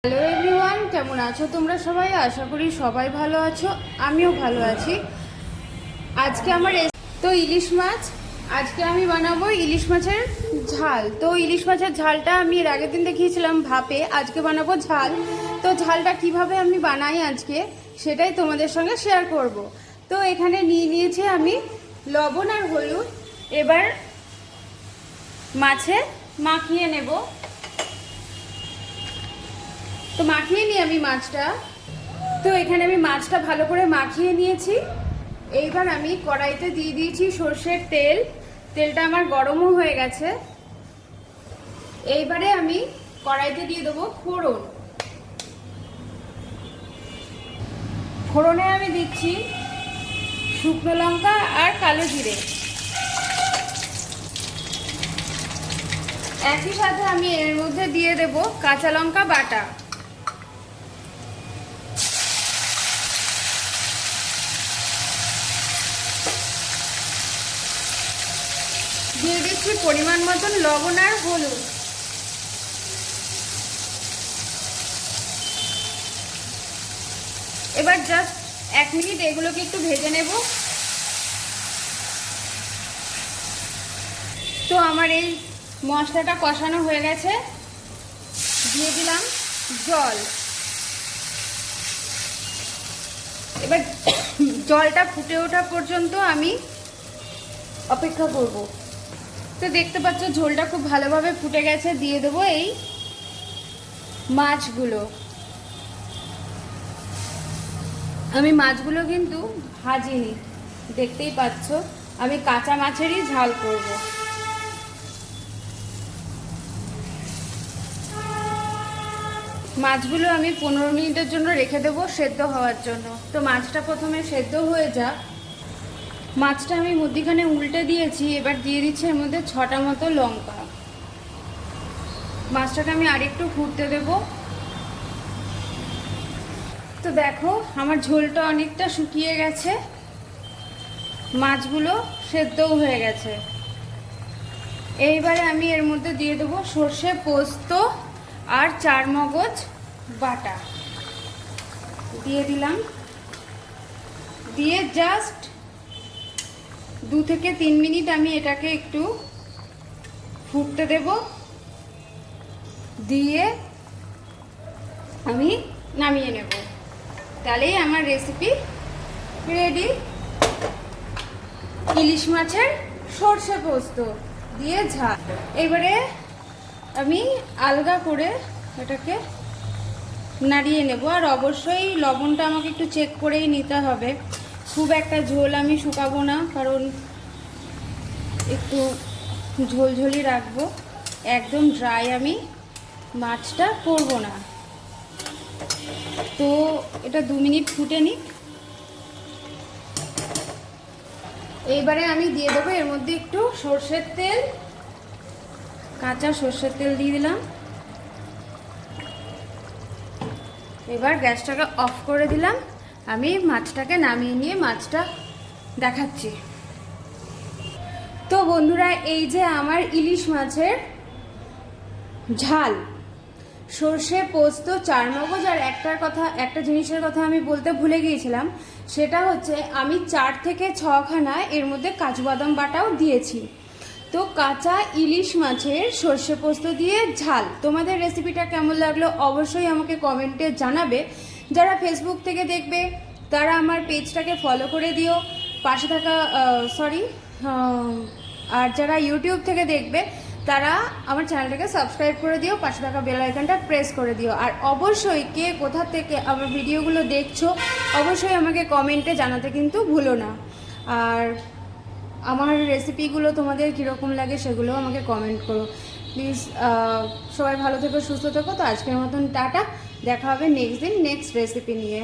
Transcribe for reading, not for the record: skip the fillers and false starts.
Hello everyone, কেমন আছো তোমরা সবাই? আশা করি সবাই ভালো আছো, আমিও ভালো আছি। আজকে আমার তো ইলিশ মাছ, আজকে আমি বানাবো ইলিশ মাছের ঝাল। তো ইলিশ মাছের ঝালটা আমি এর আগের দিন দেখিয়েছিলাম ভাপে, আজকে বানাবো ঝাল। তো ঝালটা কিভাবে আমি বানাই আজকে সেটাই তোমাদের সঙ্গে শেয়ার করব। তো এখানে নিয়ে নিয়েছি আমি লবণ আর হলুদ। এবার মাছে মাখিয়ে নেব। তো মাখিয়ে নিই আমি মাছটা। তো এখানে আমি মাছটা ভালো করে মাখিয়ে নিয়েছি। এইবার আমি কড়াইতে দিয়ে দিয়েছি সর্ষের তেল। তেলটা আমার গরমও হয়ে গেছে। এইবারে আমি কড়াইতে দিয়ে দেবো ফোড়ন। ফোড়নে আমি দিচ্ছি শুকনো লঙ্কা আর কালো জিরে। একই সাথে আমি এর মধ্যে দিয়ে দেব কাঁচা লঙ্কা বাটা। দিয়ে দিচ্ছি পরিমাণ মতন লবণ আর হলুদ। এবার জাস্ট 1 মিনিট এগুলোকে একটু ভেজে নেব। তো আমার এই মশলাটা কষানো হয়ে গেছে। দিয়ে দিলাম জল। এবার জলটা ফুটে ওঠা পর্যন্ত আমি অপেক্ষা করব। তো দেখতে পাচ্ছ ঝোলটা খুব ভালোভাবে ফুটে গেছে। দিয়ে দেবো এই মাছগুলো। আমি মাছগুলো কিন্তু ভাজিনি, দেখতেই পাচ্ছ আমি কাঁচা মাছেরই ঝাল করব। মাছগুলো আমি 15 মিনিটের জন্য রেখে দেবো সেদ্ধ হওয়ার জন্য। তো মাছটা প্রথমে সেদ্ধ হয়ে যাক। মাছটা আমি মধ্যিখানে উল্টে দিয়েছি। এবার দিয়ে দিচ্ছি এর মধ্যে 6টা মতো লঙ্কা। মাছটাকে আমি আরেকটু ফুটতে দেব। তো দেখো আমার ঝোলটা অনেকটা শুকিয়ে গেছে, মাছগুলো সেদ্ধও হয়ে গেছে। এইবারে আমি এর মধ্যে দিয়ে দেবো সর্ষে পোস্ত আর 4 মগজ বাটা। দিয়ে দিলাম। দিয়ে জাস্ট 2 থেকে 3 মিনিট আমি এটাকে একটু ফুটতে দেব। দিয়ে আমি নামিয়ে নেব। তাহলেই আমার রেসিপি রেডি। ইলিশ মাছের সর্ষে পোস্ত দিয়ে ঝাল। এবারে আমি আলগা করে এটাকে নাড়িয়ে নেব। আর অবশ্যই লবণটা আমাকে একটু চেক করেই নিতে হবে। খুব একটা ঝোল আমি শুকাবো না, কারণ একটু ঝোলঝোলি রাখবো। একদম ড্রাই আমি মাছটা করব না। তো এটা 2 মিনিট ফুটে নিক। এইবারে আমি দিয়ে দেবো এর মধ্যে একটু সর্ষের তেল, কাঁচা সর্ষের তেল দিয়ে দিলাম। এবার গ্যাসটাকে অফ করে দিলাম। আমি মাছটাকে নামিয়ে নিয়ে মাছটা দেখাচ্ছি। তো বন্ধুরা, এই যে আমার ইলিশ মাছের ঝাল, সর্ষে পোস্ত 4 মগজ। আর একটা জিনিসের কথা আমি বলতে ভুলে গিয়েছিলাম, সেটা হচ্ছে আমি 4 থেকে 6খানা এর মধ্যে কাজু বাদাম বাটাও দিয়েছি। তো কাঁচা ইলিশ মাছের সর্ষে পোস্ত দিয়ে ঝাল, তোমাদের রেসিপিটা কেমন লাগলো অবশ্যই আমাকে কমেন্টে জানাবে। যারা ফেসবুক থেকে দেখবে তারা আমার পেজটাকে ফলো করে দিও, পাশে থাকা আর যারা ইউটিউব থেকে দেখবে তারা আমার চ্যানেলটাকে সাবস্ক্রাইব করে দিও, পাশে থাকা বেল আইকনটা প্রেস করে দিও। আর অবশ্যই কে কোথা থেকে আমার ভিডিওগুলো দেখছো অবশ্যই আমাকে কমেন্টে জানাতে কিন্তু ভুলো না। আর আমার রেসিপিগুলো তোমাদের কীরকম লাগে সেগুলোও আমাকে কমেন্ট করো প্লিজ। সবাই ভালো থেকো, সুস্থ থেকো। তো আজকের মতন টাটা, দেখা হবে নেক্সট দিন নেক্সট রেসিপি নিয়ে।